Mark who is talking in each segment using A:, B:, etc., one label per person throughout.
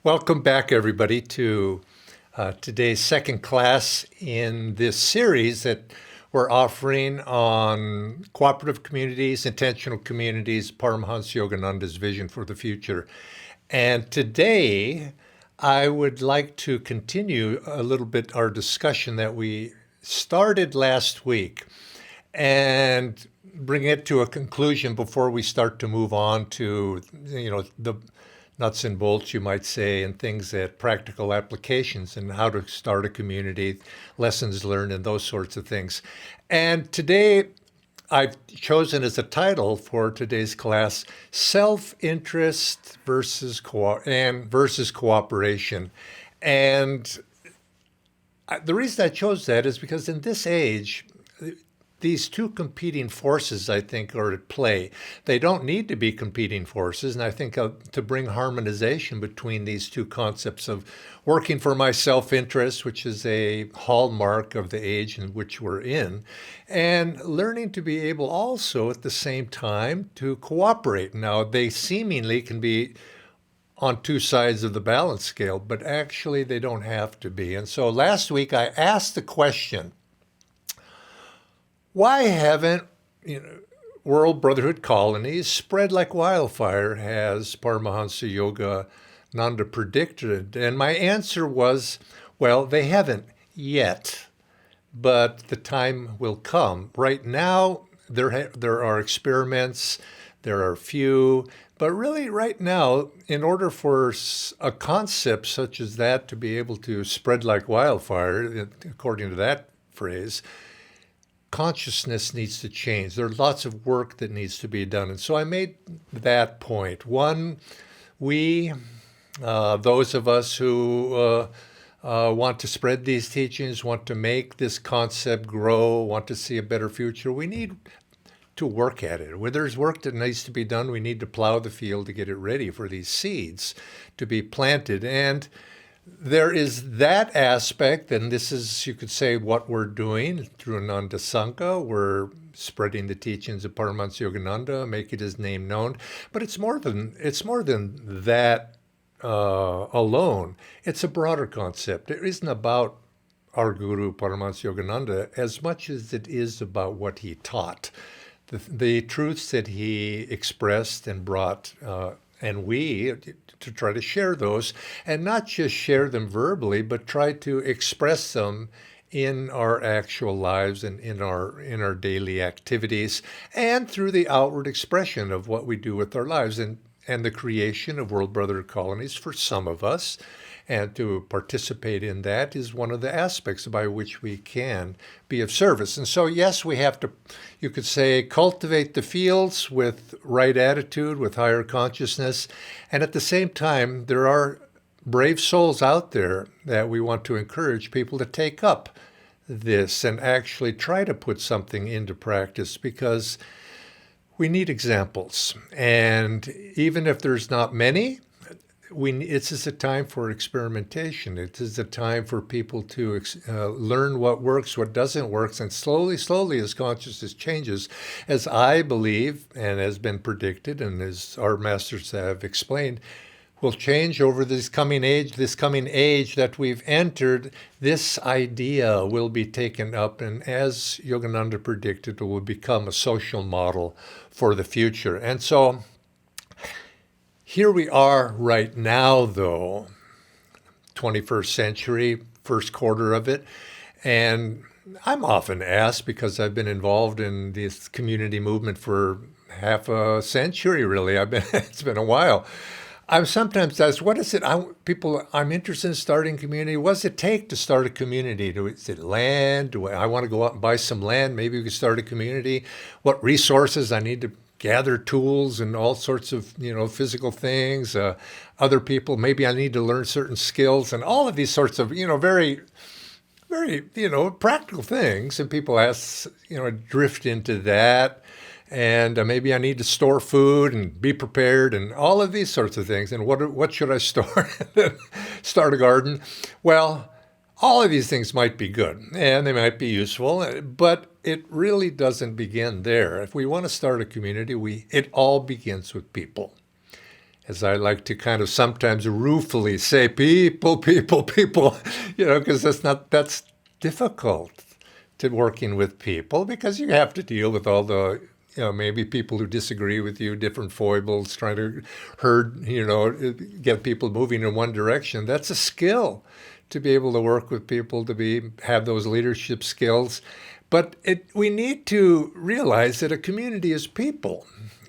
A: Welcome back, everybody, to today's second class in this series that we're offering on cooperative communities, intentional communities, Paramhansa Yogananda's vision for the future. And today, I would like to continue a little bit our discussion that we started last week and bring it to a conclusion before we start to move on to, the nuts and bolts, you might say, and things that practical applications and how to start a community, lessons learned, and those sorts of things. And today, I've chosen as a title for today's class, Self-Interest versus Cooperation. And the reason I chose that is because in this age, these two competing forces, I think, are at play. They don't need to be competing forces, and I think to bring harmonization between these two concepts of working for my self-interest, which is a hallmark of the age in which we're in, and learning to be able also at the same time to cooperate. Now, they seemingly can be on two sides of the balance scale, but actually they don't have to be. And so last week I asked the question, why haven't World Brotherhood colonies spread like wildfire, as Paramhansa Yogananda predicted? And my answer was, well, they haven't yet, but the time will come. Right now, there are experiments, there are few, but really right now, in order for a concept such as that to be able to spread like wildfire, according to that phrase, consciousness needs to change. There's lots of work that needs to be done. And so I made that point. One, those of us who want to spread these teachings, want to make this concept grow, want to see a better future, we need to work at it. Where there's work that needs to be done, we need to plow the field to get it ready for these seeds to be planted. And there is that aspect, and this is, you could say, what we're doing through Ananda Sangha. We're spreading the teachings of Paramhansa Yogananda, making his name known. But it's more than that alone. It's a broader concept. It isn't about our guru Paramhansa Yogananda as much as it is about what he taught, the truths that he expressed and brought. And we to try to share those, and not just share them verbally, but try to express them in our actual lives and in our daily activities, and through the outward expression of what we do with our lives, and the creation of World Brotherhood colonies for some of us. And to participate in that is one of the aspects by which we can be of service. And so, yes, we have to, you could say, cultivate the fields with right attitude, with higher consciousness. And at the same time, there are brave souls out there that we want to encourage people to take up this and actually try to put something into practice, because we need examples. And even if there's not many, it is a time for experimentation. It is a time for people to learn what works, what doesn't work, and slowly, as consciousness changes, as I believe and has been predicted, and as our masters have explained, will change over this coming age that we've entered. This idea will be taken up, and as Yogananda predicted, it will become a social model for the future. And so, here we are right now, though, 21st century, first quarter of it. And I'm often asked, because I've been involved in this community movement for half a century, really. It's been a while. I'm sometimes asked, what is it? I'm interested in starting community. What does it take to start a community? Is it land? Do I want to go out and buy some land? Maybe we could start a community. What resources I need to gather, tools and all sorts of, physical things, other people, maybe I need to learn certain skills, and all of these sorts of, very, very, practical things. And people drift into that. And maybe I need to store food and be prepared and all of these sorts of things. And what should I store? Start a garden. Well, all of these things might be good and they might be useful, but it really doesn't begin there. If we want to start a community, it all begins with people. as I like to kind of sometimes ruefully say, people, people, people, because that's difficult to working with people, because you have to deal with all the, maybe people who disagree with you, different foibles, trying to get people moving in one direction. That's a skill, to be able to work with people, to have those leadership skills. But we need to realize that a community is people.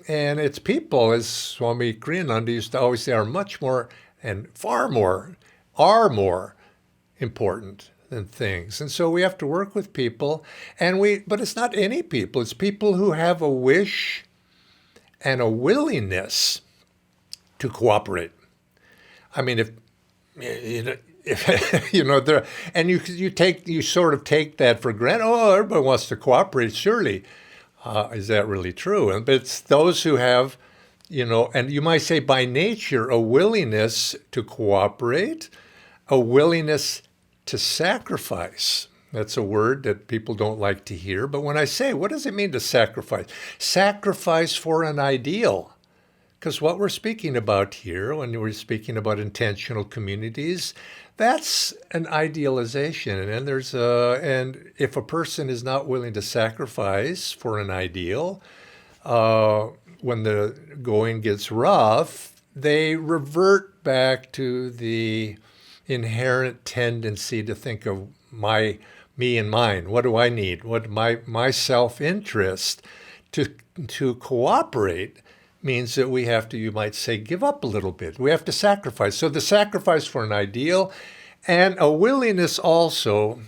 A: And its people, as Swami Kriyananda used to always say, are much more and far more, are more important than things. And so we have to work with people, but it's not any people. It's people who have a wish and a willingness to cooperate. I mean, if you sort of take that for granted. Oh, everybody wants to cooperate. Surely, is that really true? But it's those who have, and you might say by nature, a willingness to cooperate, a willingness to sacrifice. That's a word that people don't like to hear. But when I say, what does it mean to sacrifice? Sacrifice for an ideal. Because what we're speaking about here, when we're speaking about intentional communities, that's an idealization. And and if a person is not willing to sacrifice for an ideal, when the going gets rough, they revert back to the inherent tendency to think of me and mine. What do I need? What my self-interest to cooperate means that we have to, you might say, give up a little bit. We have to sacrifice. So the sacrifice for an ideal, and a willingness also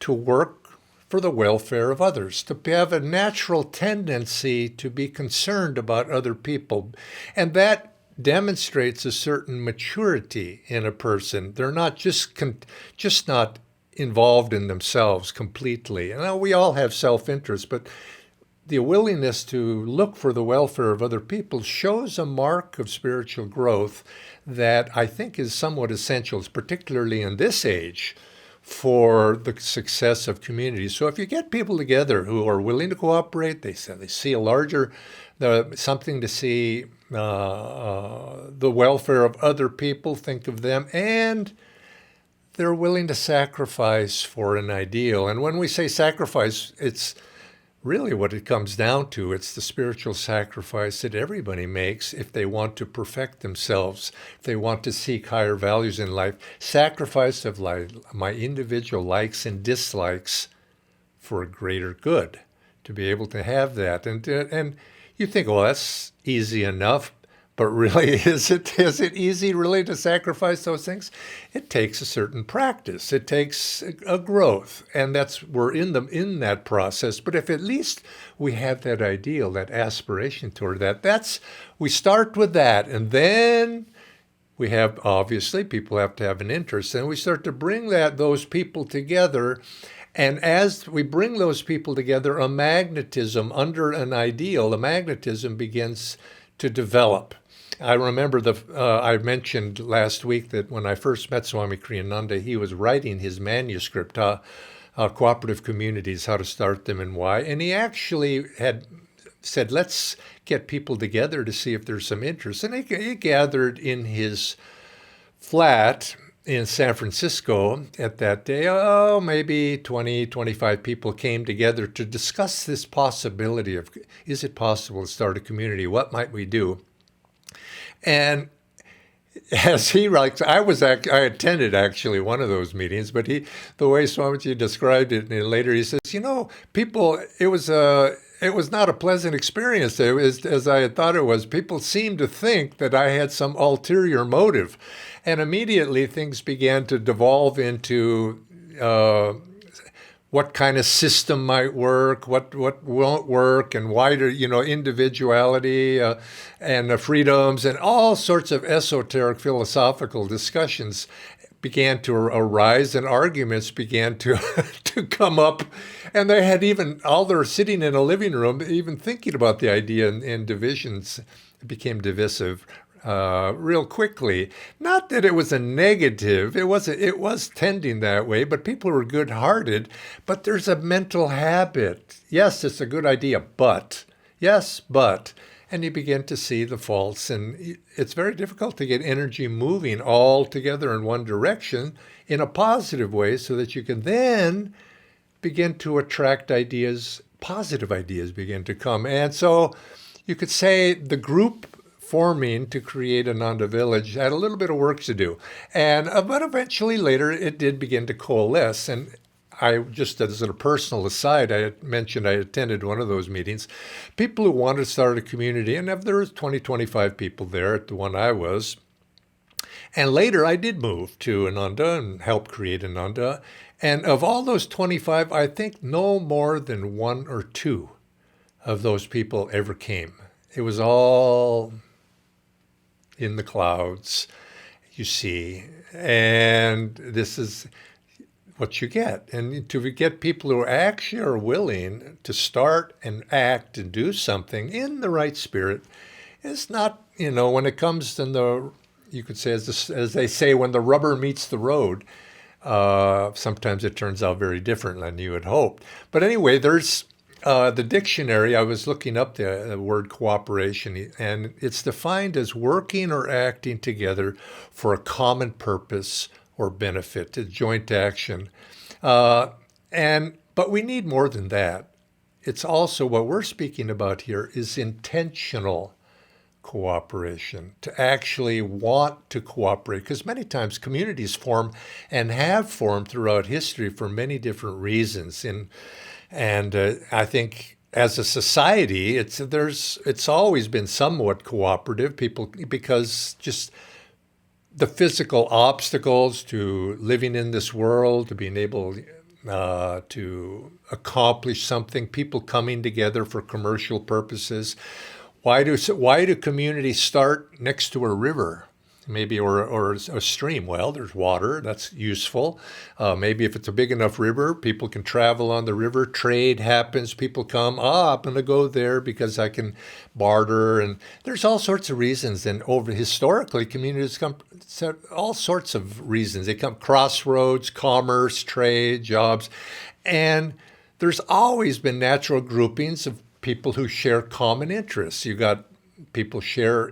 A: to work for the welfare of others, to have a natural tendency to be concerned about other people. And that demonstrates a certain maturity in a person. They're not just not involved in themselves completely. And we all have self-interest, but the willingness to look for the welfare of other people shows a mark of spiritual growth that I think is somewhat essential, particularly in this age, for the success of communities. So if you get people together who are willing to cooperate, they see a larger, something to see the welfare of other people, think of them, and they're willing to sacrifice for an ideal. And when we say sacrifice, it's really what it comes down to. It's the spiritual sacrifice that everybody makes if they want to perfect themselves, if they want to seek higher values in life. Sacrifice of my individual likes and dislikes for a greater good, to be able to have that. And you think, well, that's easy enough. But really, is it easy really to sacrifice those things? It takes a certain practice. It takes a growth, and we're in that process. But if at least we have that ideal, that aspiration toward that, we start with that, and then we have, obviously, people have to have an interest, and we start to bring those people together. And as we bring those people together, a magnetism under an ideal, a magnetism begins to develop. I remember I mentioned last week that when I first met Swami Kriyananda, he was writing his manuscript, Cooperative Communities, How to Start Them and Why. And he actually had said, let's get people together to see if there's some interest. And he gathered in his flat in San Francisco at that day, maybe 20, 25 people came together to discuss this possibility of, is it possible to start a community? What might we do? And as he writes, I attended actually one of those meetings, but the way Swamiji described it later, he says, people, it was not a pleasant experience. It was as I had thought it was. People seemed to think that I had some ulterior motive, and immediately things began to devolve into what kind of system might work, what won't work, and wider, individuality and freedoms, and all sorts of esoteric philosophical discussions began to arise, and arguments began to to come up. And they had they're sitting in a living room, even thinking about the idea, and divisions became divisive real quickly. Not that it was a negative, it was tending that way, but people were good-hearted. But there's a mental habit. Yes, it's a good idea, but. Yes, but. and you begin to see the faults. And it's very difficult to get energy moving all together in one direction in a positive way so that you can then begin to attract ideas, positive ideas begin to come. And so you could say the group forming to create Ananda Village had a little bit of work to do. But eventually later it did begin to coalesce. And I just, as a personal aside, I had mentioned I attended one of those meetings. People who wanted to start a community, and there was 20, 25 people there at the one I was. And later I did move to Ananda and help create Ananda. And of all those 25, I think no more than one or two of those people ever came. It was all in the clouds, you see. And this is what you get. And to get people who actually are willing to start and act and do something in the right spirit, it's not, when it comes to you could say, as they say, when the rubber meets the road, sometimes it turns out very different than you had hoped. But anyway, there's the dictionary. I was looking up the word cooperation, and it's defined as working or acting together for a common purpose or benefit, a joint action. But we need more than that. It's also what we're speaking about here is intentional cooperation, to actually want to cooperate, because many times communities form and have formed throughout history for many different reasons. And I think as a society, it's always been somewhat cooperative, because just the physical obstacles to living in this world, to being able to accomplish something, people coming together for commercial purposes. Why do communities start next to a river, maybe, or a stream? Well, there's water, that's useful. Maybe if it's a big enough river, people can travel on the river, trade happens, people come, I'm going to go there because I can barter, and there's all sorts of reasons. And historically, communities come all sorts of reasons. They come crossroads, commerce, trade, jobs, and there's always been natural groupings of people who share common interests. You got people share,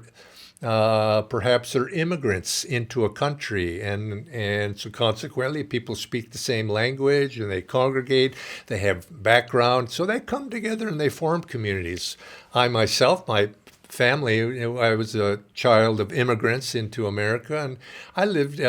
A: perhaps they're immigrants into a country, and so consequently people speak the same language and they congregate, they have background, so they come together and they form communities. I myself, my family, I was a child of immigrants into America, and I lived,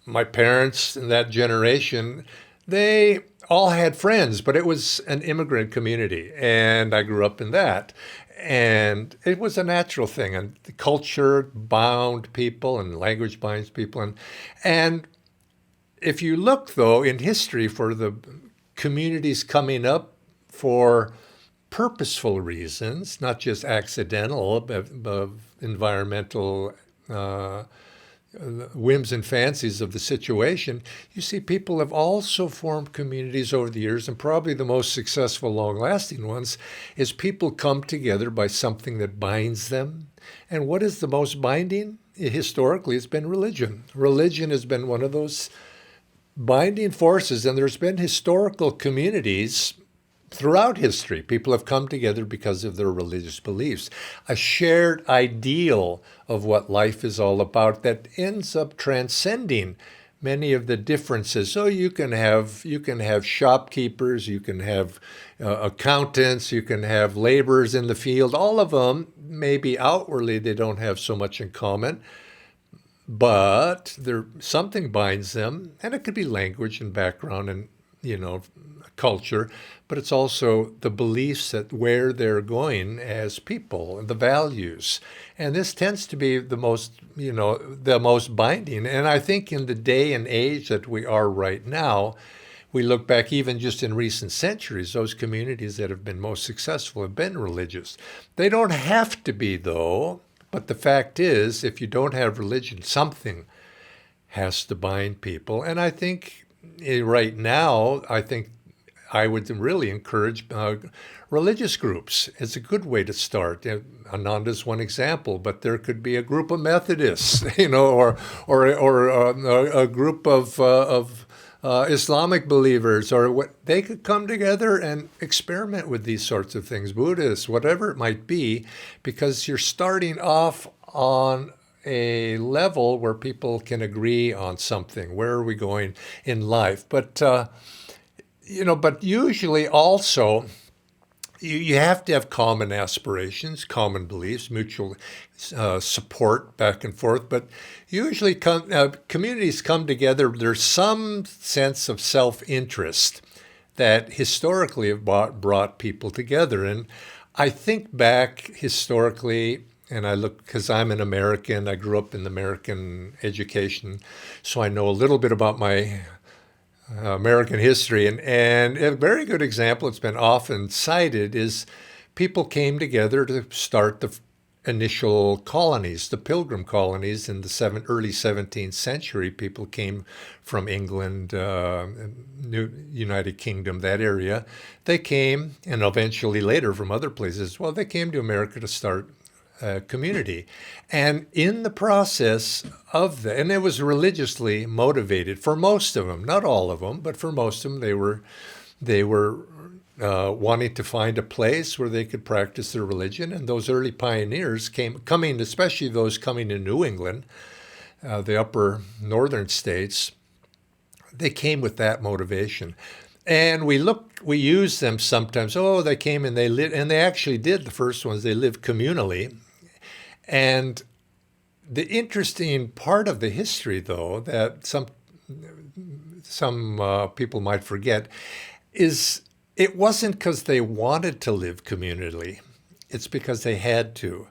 A: my parents in that generation, they all had friends, but it was an immigrant community, and I grew up in that. And it was a natural thing, and the culture bound people, and language binds people. And if you look, though, in history for the communities coming up for purposeful reasons, not just accidental, of environmental whims and fancies of the situation, you see people have also formed communities over the years, and probably the most successful, long-lasting ones is people come together by something that binds them. And what is the most binding? Historically, it's been religion. Religion has been one of those binding forces, and there's been historical communities throughout history. People have come together because of their religious beliefs, a shared ideal of what life is all about that ends up transcending many of the differences. So you can have shopkeepers, you can have accountants, you can have laborers in the field. All of them, maybe outwardly they don't have so much in common, but something binds them, and it could be language and background and culture, but it's also the beliefs that where they're going as people, and the values. And this tends to be the most binding. And I think in the day and age that we are right now, we look back even just in recent centuries, those communities that have been most successful have been religious. They don't have to be, though, but the fact is, if you don't have religion, something has to bind people. And I think right now, I would really encourage religious groups. It's a good way to start. Ananda's one example, but there could be a group of Methodists, or a group of Islamic believers, or what they could come together and experiment with these sorts of things, Buddhists, whatever it might be, because you're starting off on a level where people can agree on something. Where are we going in life? But usually also you have to have common aspirations, common beliefs, mutual support back and forth. But usually communities come together. There's some sense of self-interest that historically have brought people together. And I think back historically, and I look, because I'm an American, I grew up in the American education, so I know a little bit about my American history. And a very good example, it's been often cited, is people came together to start the initial colonies, the pilgrim colonies in the early 17th century. People came from England, United Kingdom, that area. They came, and eventually later from other places. Well, they came to America to start community. And in the process of that, and it was religiously motivated for most of them, not all of them, but for most of them, they were wanting to find a place where they could practice their religion. And those early pioneers coming, especially those coming in New England, the upper northern states, they came with that motivation. And we use them sometimes. Oh, they came and they lived, and they actually did. The first ones, they lived communally. And the interesting part of the history, though, that some people might forget, is it wasn't because they wanted to live communally. It's because they had to.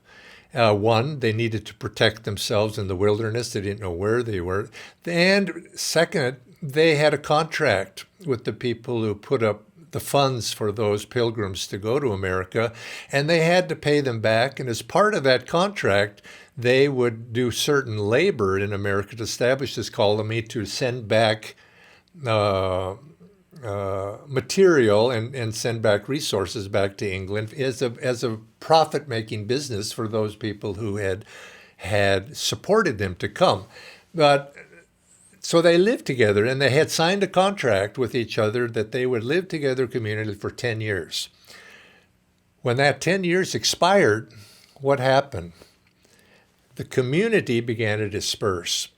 A: One, they needed to protect themselves in the wilderness. They didn't know where they were. And second, they had a contract with the people who put up the funds for those pilgrims to go to America, and they had to pay them back. And as part of that contract, they would do certain labor in America to establish this colony, to send back material and send back resources back to England as a profit-making business for those people who had supported them to come. But so they lived together, and they had signed a contract with each other that they would live together communally for 10 years. When that 10 years expired, what happened? The community began to disperse.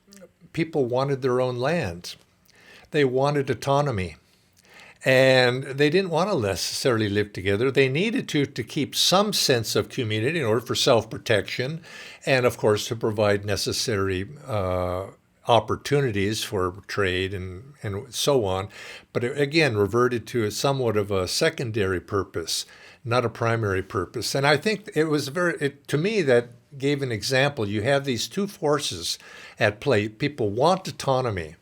A: People wanted their own land. They wanted autonomy. And they didn't want to necessarily live together. They needed to keep some sense of community in order for self-protection, and of course to provide necessary opportunities for trade and so on. But it, again, reverted to somewhat of a secondary purpose, not a primary purpose. And I think it was to me, that gave an example. You have these two forces at play. People want autonomy,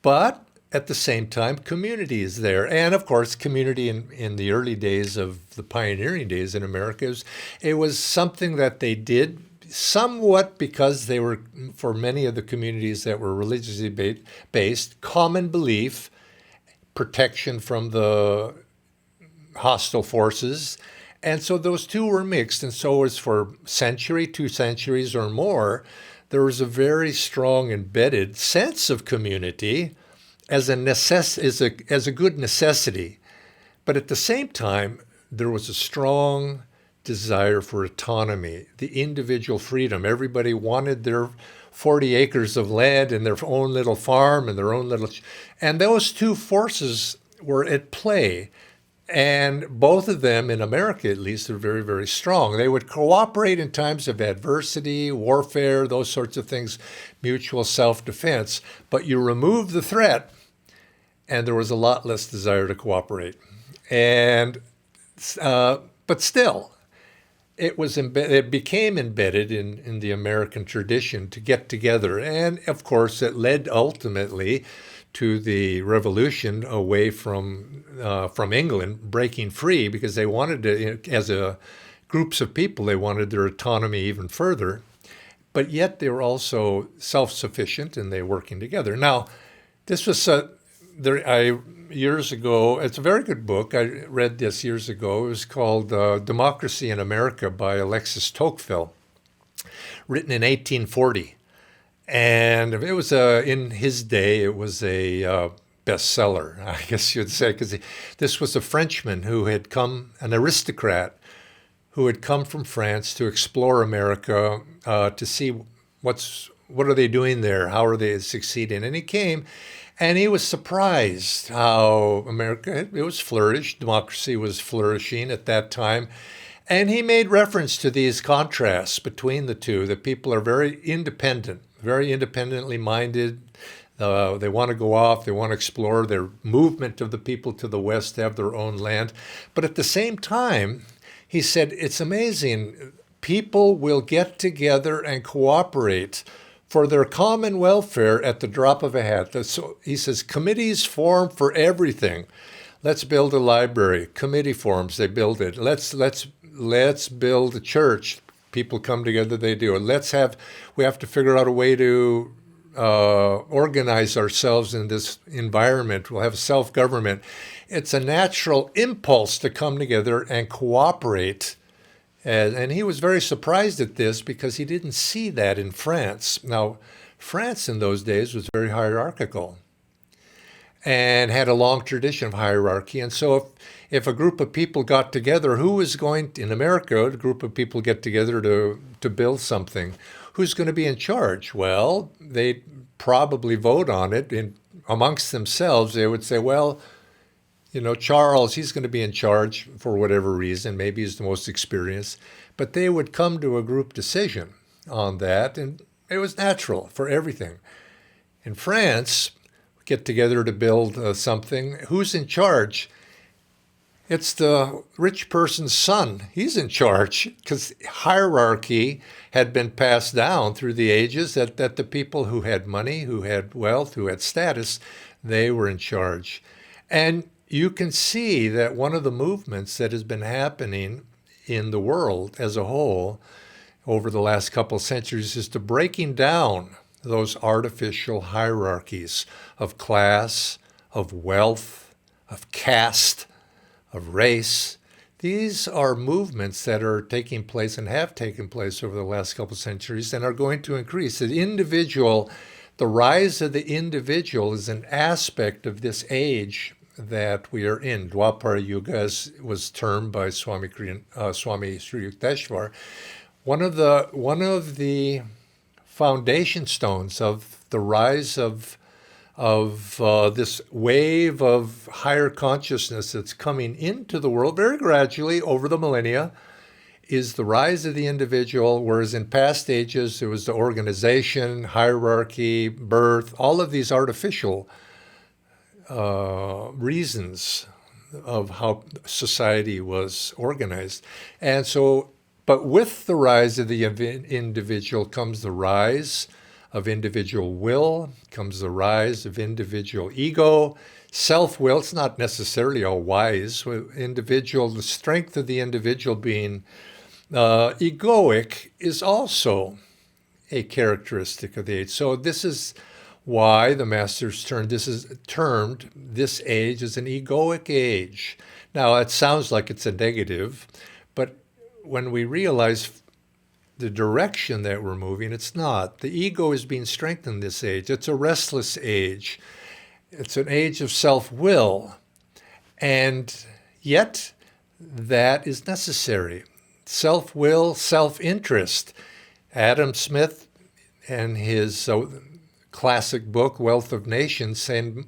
A: but at the same time, community is there. And of course, community in the early days of the pioneering days in America, it was something that they did somewhat because they were, for many of the communities that were religiously based, common belief, protection from the hostile forces. And so those two were mixed. And so as for century, 2 centuries or more, there was a very strong embedded sense of community as a good necessity. But at the same time, there was a strong desire for autonomy, the individual freedom. Everybody wanted their 40 acres of land and their own little farm and their own little... And those two forces were at play. And both of them, in America at least, are very, very strong. They would cooperate in times of adversity, warfare, those sorts of things, mutual self-defense. But you remove the threat, and there was a lot less desire to cooperate. And but still, it became embedded in the American tradition to get together. And of course, it led ultimately to the revolution away from England, breaking free, because they wanted to, as groups of people, they wanted their autonomy even further. But yet they were also self-sufficient, and they were working together. Now, this was years ago. It's a very good book. I read this years ago. It was called Democracy in America by Alexis Tocqueville, written in 1840. And it was in his day, it was a bestseller, I guess you'd say, because this was a Frenchman who had come, an aristocrat, who had come from France to explore America, to see what are they doing there, how are they succeeding. And he came, and he was surprised how America, it was flourished, democracy was flourishing at that time. And he made reference to these contrasts between the two, that people are very independent, very independently minded. They want to go off, they want to explore their movement of the people to the west to have their own land. But at the same time, he said, it's amazing. People will get together and cooperate for their common welfare at the drop of a hat. So he says, committees form for everything. Let's build a library. Committee forms, they build it. Let's build a church. People come together, they do it. We have to figure out a way to organize ourselves in this environment. We'll have self-government. It's a natural impulse to come together and cooperate. And he was very surprised at this because he didn't see that in France. Now, France in those days was very hierarchical and had a long tradition of hierarchy. And so if a group of people got together, who was going to, in America, a group of people get together to build something, who's going to be in charge? Well, they'd probably vote on it. Amongst themselves, they would say, well, Charles, he's going to be in charge for whatever reason. Maybe he's the most experienced. But they would come to a group decision on that, and it was natural for everything. In France, get together to build something. Who's in charge? It's the rich person's son. He's in charge because hierarchy had been passed down through the ages that the people who had money, who had wealth, who had status, they were in charge. And you can see that one of the movements that has been happening in the world as a whole over the last couple of centuries is to breaking down those artificial hierarchies of class, of wealth, of caste, of race. These are movements that are taking place and have taken place over the last couple of centuries and are going to increase. The rise of the individual is an aspect of this age that we are in. Dwapara Yuga was termed by Swami Sri Yukteswar. One of the foundation stones of the rise of this wave of higher consciousness that's coming into the world very gradually over the millennia is the rise of the individual, whereas in past ages there was the organization, hierarchy, birth, all of these artificial reasons of how society was organized. And so, but with the rise of the individual comes the rise of individual will, comes the rise of individual ego, self-will. It's not necessarily all wise. The strength of the individual being egoic is also a characteristic of the age. So this is why the masters termed this age as an egoic age. Now, it sounds like it's a negative, but when we realize the direction that we're moving, it's not. The ego is being strengthened this age. It's a restless age. It's an age of self-will. And yet, that is necessary. Self-will, self-interest. Adam Smith and his classic book, Wealth of Nations, saying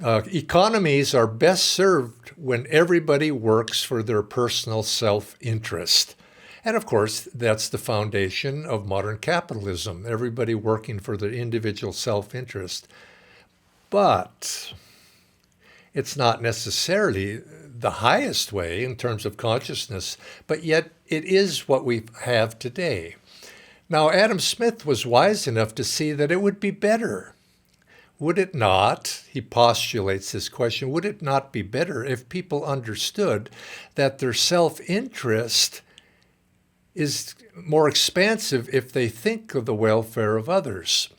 A: economies are best served when everybody works for their personal self-interest. And of course, that's the foundation of modern capitalism, everybody working for their individual self-interest. But it's not necessarily the highest way in terms of consciousness, but yet it is what we have today. Now, Adam Smith was wise enough to see that it would be better. Would it not, he postulates this question, would it not be better if people understood that their self-interest is more expansive if they think of the welfare of others?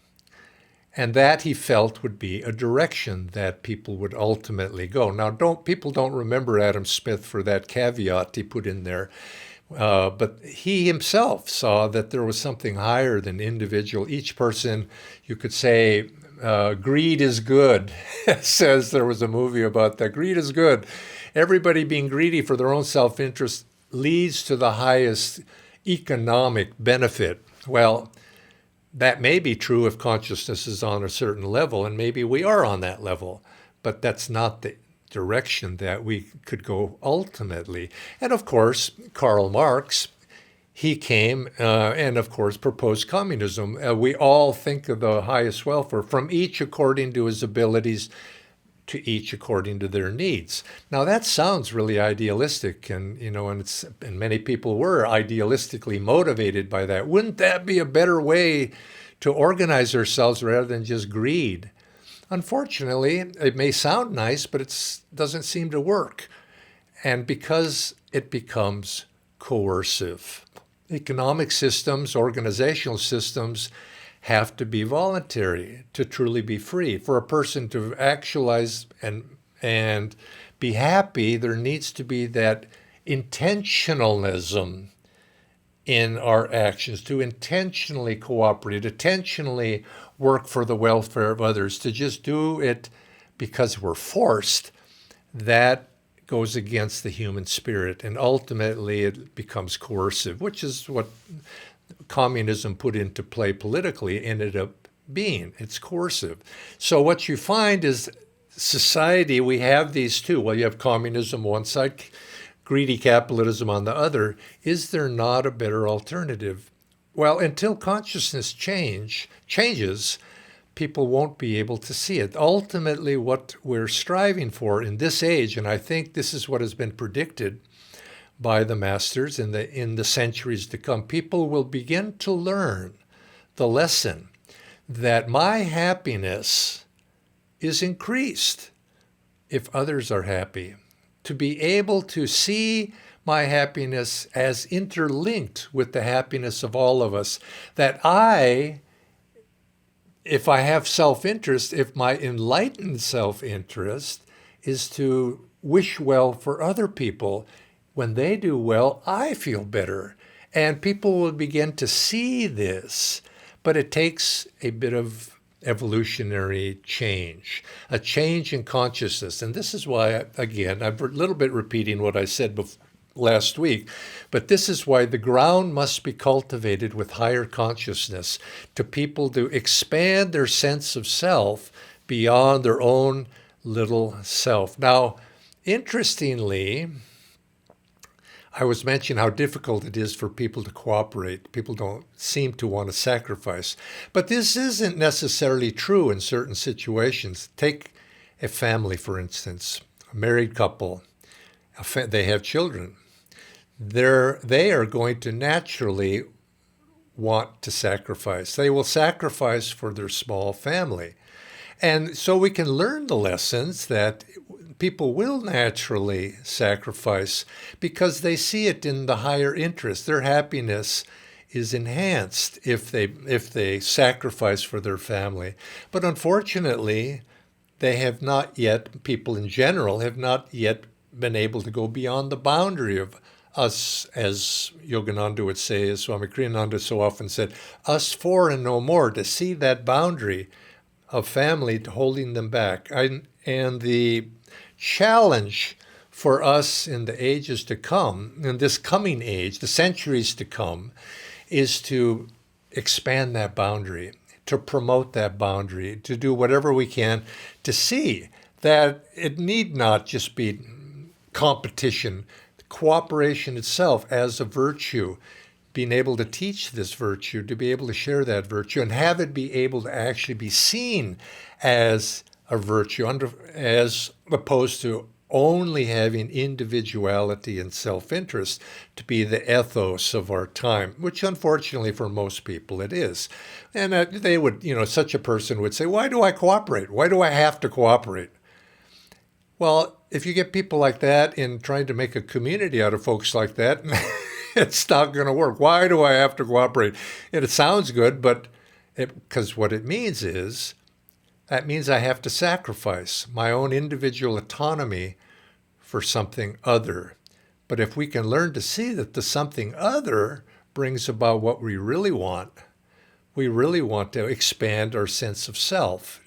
A: And that, he felt, would be a direction that people would ultimately go. Now, people don't remember Adam Smith for that caveat he put in there. But he himself saw that there was something higher than individual. Each person, you could say, greed is good. Says there was a movie about that. Greed is good. Everybody being greedy for their own self-interest leads to the highest economic benefit. Well, that may be true if consciousness is on a certain level, and maybe we are on that level, but that's not the direction that we could go ultimately. And of course, Karl Marx, he came and of course proposed communism. We all think of the highest welfare from each according to his abilities, to each according to their needs. Now that sounds really idealistic, and many people were idealistically motivated by that. Wouldn't that be a better way to organize ourselves rather than just greed? Unfortunately, it may sound nice, but it doesn't seem to work. And because it becomes coercive. Economic systems, organizational systems have to be voluntary to truly be free. For a person to actualize and be happy, there needs to be that intentionalism in our actions, to intentionally cooperate, intentionally work for the welfare of others. To just do it because we're forced, that goes against the human spirit, and ultimately it becomes coercive, which is what communism put into play politically ended up being. It's coercive. So what you find is society, we have these two. Well, you have communism on one side, greedy capitalism on the other. Is there not a better alternative? Well, until consciousness changes, people won't be able to see it. Ultimately, what we're striving for in this age, and I think this is what has been predicted by the masters in the centuries to come, people will begin to learn the lesson that my happiness is increased if others are happy. To be able to see my happiness as interlinked with the happiness of all of us, that if I have self-interest, if my enlightened self-interest is to wish well for other people, when they do well, I feel better. And people will begin to see this, but it takes a bit of evolutionary change, a change in consciousness. And this is why, again, I'm a little bit repeating what I said last week, but this is why the ground must be cultivated with higher consciousness, to people to expand their sense of self beyond their own little self. Now, interestingly, I was mentioning how difficult it is for people to cooperate. People don't seem to want to sacrifice. But this isn't necessarily true in certain situations. Take a family, for instance, a married couple. They have children. They are going to naturally want to sacrifice. They will sacrifice for their small family. And so we can learn the lessons that people will naturally sacrifice because they see it in the higher interest. Their happiness is enhanced if they sacrifice for their family. But unfortunately, people in general have not yet been able to go beyond the boundary of us, as Yogananda would say, as Swami Kriyananda so often said, us four and no more, to see that boundary of family holding them back. And the challenge for us in the ages to come, in this coming age, the centuries to come, is to expand that boundary, to promote that boundary, to do whatever we can to see that it need not just be competition, cooperation itself as a virtue, being able to teach this virtue, to be able to share that virtue, and have it be able to actually be seen as a virtue, as opposed to only having individuality and self-interest to be the ethos of our time, which unfortunately for most people it is. And they would, such a person would say, why do I cooperate? Why do I have to cooperate? Well, if you get people like that and trying to make a community out of folks like that, it's not going to work. Why do I have to cooperate? And it sounds good, but because what it means is, that means I have to sacrifice my own individual autonomy for something other. But if we can learn to see that the something other brings about what we really want to expand our sense of self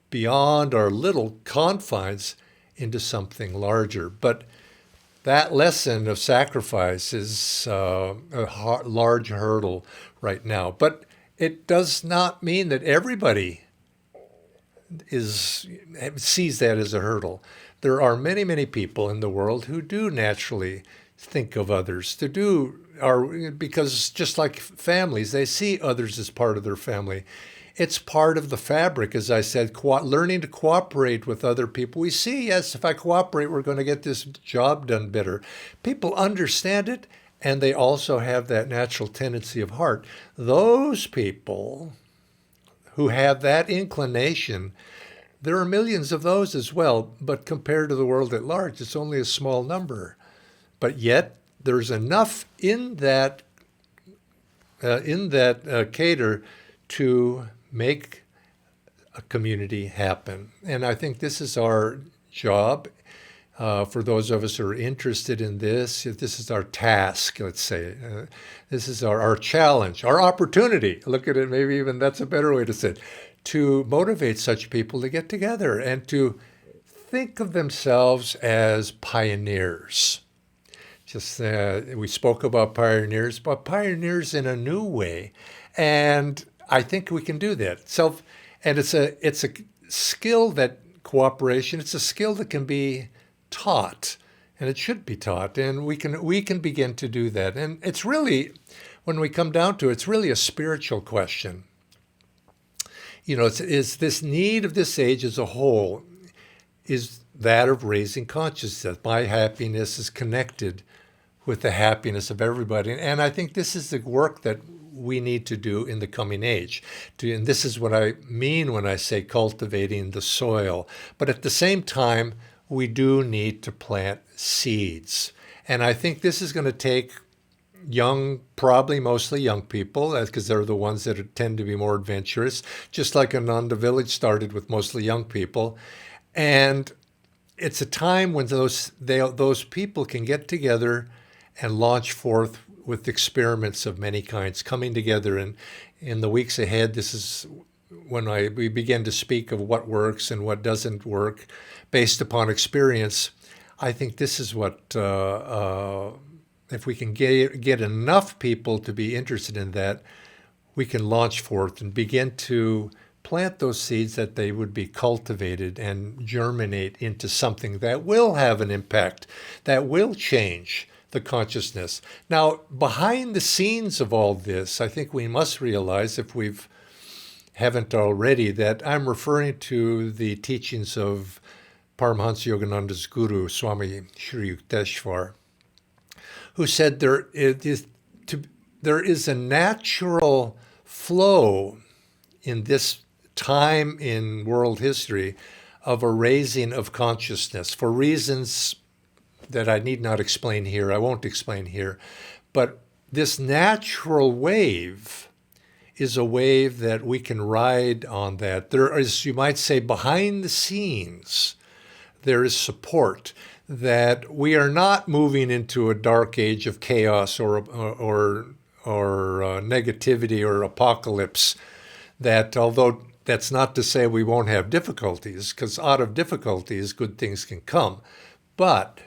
A: beyond our little confines into something larger. But that lesson of sacrifice is a large hurdle right now. But it does not mean that everybody sees that as a hurdle. There are many, many people in the world who do naturally think of others, because just like families, they see others as part of their family. It's part of the fabric, as I said, learning to cooperate with other people. We see, yes, if I cooperate, we're going to get this job done better. People understand it, and they also have that natural tendency of heart. Those people who have that inclination, there are millions of those as well, but compared to the world at large, it's only a small number. But yet, there's enough in that cater to make a community happen. And I think this is our job. For those of us who are interested in this is our task, let's say. This is our challenge, our opportunity. Look at it, maybe even that's a better way to say it, to motivate such people to get together and to think of themselves as pioneers. We spoke about pioneers, but pioneers in a new way. And I think we can do that. And it's a skill that cooperation, it's a skill that can be taught, and it should be taught, and we can begin to do that. And it's really, when we come down to it, it's really a spiritual question. Is this need of this age as a whole is that of raising consciousness. My happiness is connected with the happiness of everybody, and I think this is the work that we need to do in the coming age. And this is what I mean when I say cultivating the soil. But at the same time, we do need to plant seeds. And I think this is going to take probably mostly young people, because they're the ones that tend to be more adventurous, just like Ananda village started with mostly young people. And it's a time when those people can get together and launch forth with experiments of many kinds, coming together. And in the weeks ahead, this is when we begin to speak of what works and what doesn't work based upon experience. I think this is what, if we can get enough people to be interested in that, we can launch forth and begin to plant those seeds that they would be cultivated and germinate into something that will have an impact, that will change the consciousness. Now, behind the scenes of all this, I think we must realize, if we haven't already, that I'm referring to the teachings of Paramhansa Yogananda's guru, Swami Shri Yukteswar, who said there is a natural flow in this time in world history of a raising of consciousness for reasons that I need not explain here. I won't explain here. But this natural wave is a wave that we can ride on that. There is, you might say, behind the scenes, there is support that we are not moving into a dark age of chaos or negativity or apocalypse. That, although that's not to say we won't have difficulties, because out of difficulties, good things can come. But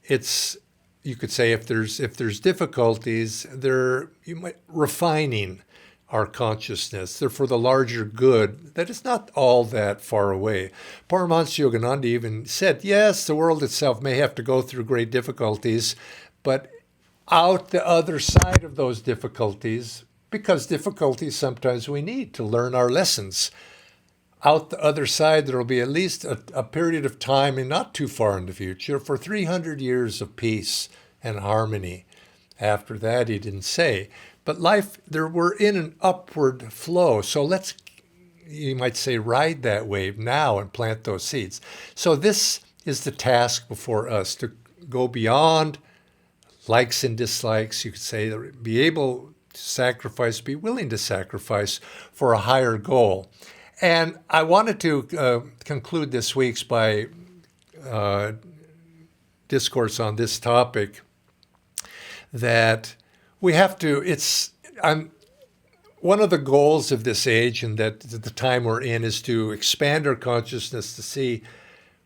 A: you could say if there's difficulties, refining our consciousness. They're for the larger good, that is not all that far away. Paramhansa Yogananda even said, yes, the world itself may have to go through great difficulties, but out the other side of those difficulties, because difficulties sometimes we need to learn our lessons, out the other side, there will be at least a period of time, and not too far in the future, for 300 years of peace and harmony. After that, he didn't say. But we're in an upward flow. So let's, you might say, ride that wave now and plant those seeds. So this is the task before us, to go beyond likes and dislikes. You could say, be able to sacrifice, be willing to sacrifice for a higher goal. And I wanted to conclude this week's by discourse on this topic that we have to, one of the goals of this age and that the time we're in is to expand our consciousness to see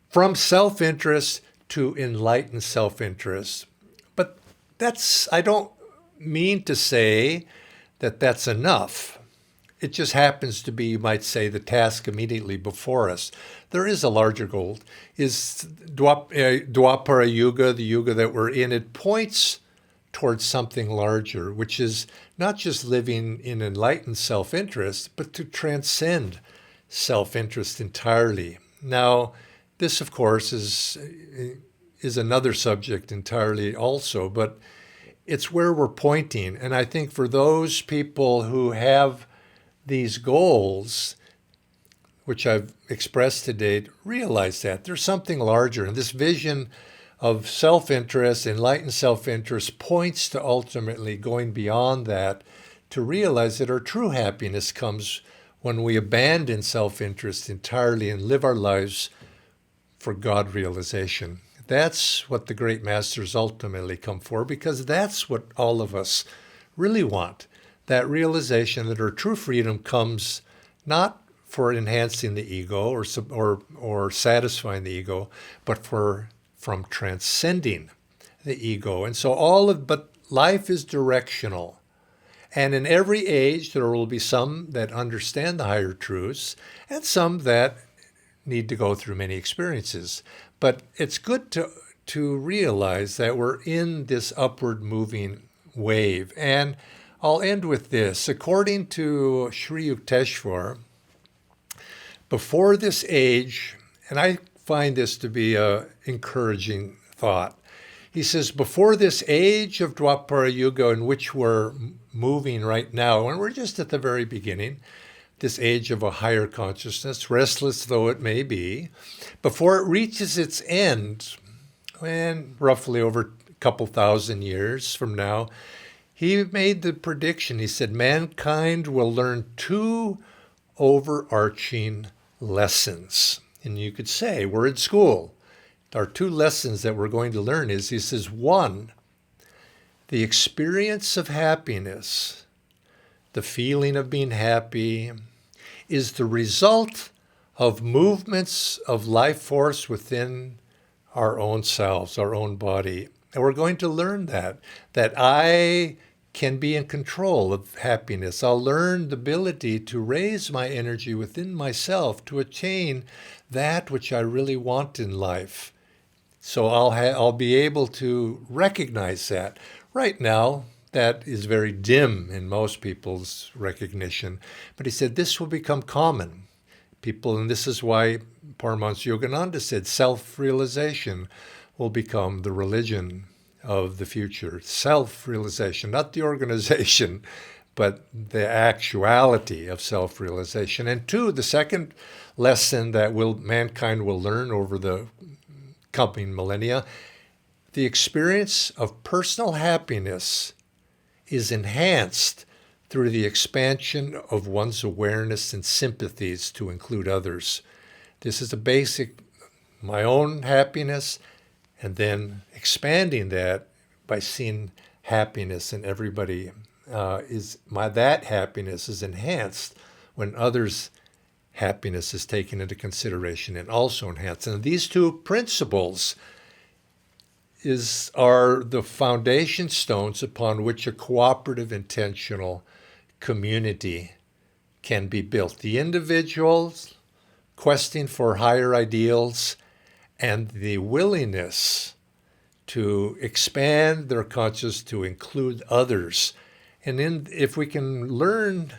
A: from self-interest to enlightened self-interest. But I don't mean to say that that's enough. It just happens to be, you might say, the task immediately before us. There is a larger goal. Is Dwapara Yuga, the Yuga that we're in, it points towards something larger, which is not just living in enlightened self-interest, but to transcend self-interest entirely. Now, this, of course, is another subject entirely also, but it's where we're pointing. And I think for those people who have these goals, which I've expressed to date, realize that there's something larger. And this vision of self-interest, enlightened self-interest, points to ultimately going beyond that to realize that our true happiness comes when we abandon self-interest entirely and live our lives for God realization. That's what the great masters ultimately come for, because that's what all of us really want. That realization that our true freedom comes not for enhancing the ego or satisfying the ego, but from transcending the ego. And so but life is directional. And in every age, there will be some that understand the higher truths and some that need to go through many experiences. But it's good to realize that we're in this upward moving wave. And I'll end with this. According to Sri Yukteswar, before this age, and I find this to be an encouraging thought, he says, before this age of Dwapara Yuga in which we're moving right now, and we're just at the very beginning, this age of a higher consciousness, restless though it may be, before it reaches its end, and roughly over a couple thousand years from now, he made the prediction. He said, mankind will learn two overarching lessons. And you could say, we're in school. Our two lessons that we're going to learn is, he says, one, the experience of happiness, the feeling of being happy, is the result of movements of life force within our own selves, our own body. And we're going to learn that I can be in control of happiness. I'll learn the ability to raise my energy within myself to attain that which I really want in life. So I'll be able to recognize that. Right now, that is very dim in most people's recognition. But he said this will become common. People, and this is why Paramhansa Yogananda said self-realization will become the religion of the future. Self-realization, not the organization, but the actuality of self-realization. And two, the second lesson that mankind will learn over the coming millennia, the experience of personal happiness is enhanced through the expansion of one's awareness and sympathies to include others. This is a basic, my own happiness, and then expanding that by seeing happiness in everybody. That happiness is enhanced when others' happiness is taken into consideration and also enhanced. And these two principles are the foundation stones upon which a cooperative, intentional community can be built. The individuals questing for higher ideals and the willingness to expand their consciousness to include others. And if we can learn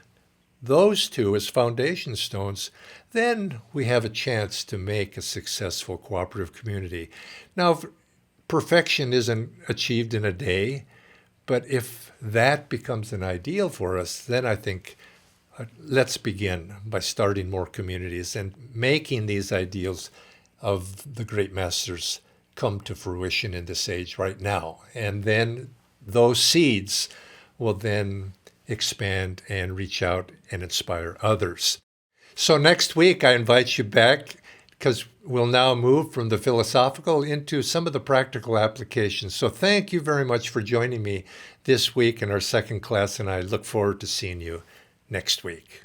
A: those two as foundation stones, then we have a chance to make a successful cooperative community. Now, perfection isn't achieved in a day, but if that becomes an ideal for us, then I think let's begin by starting more communities and making these ideals of the great masters come to fruition in this age right now. And then those seeds will then expand and reach out and inspire others. So next week, I invite you back because we'll now move from the philosophical into some of the practical applications. So thank you very much for joining me this week in our second class, and I look forward to seeing you next week.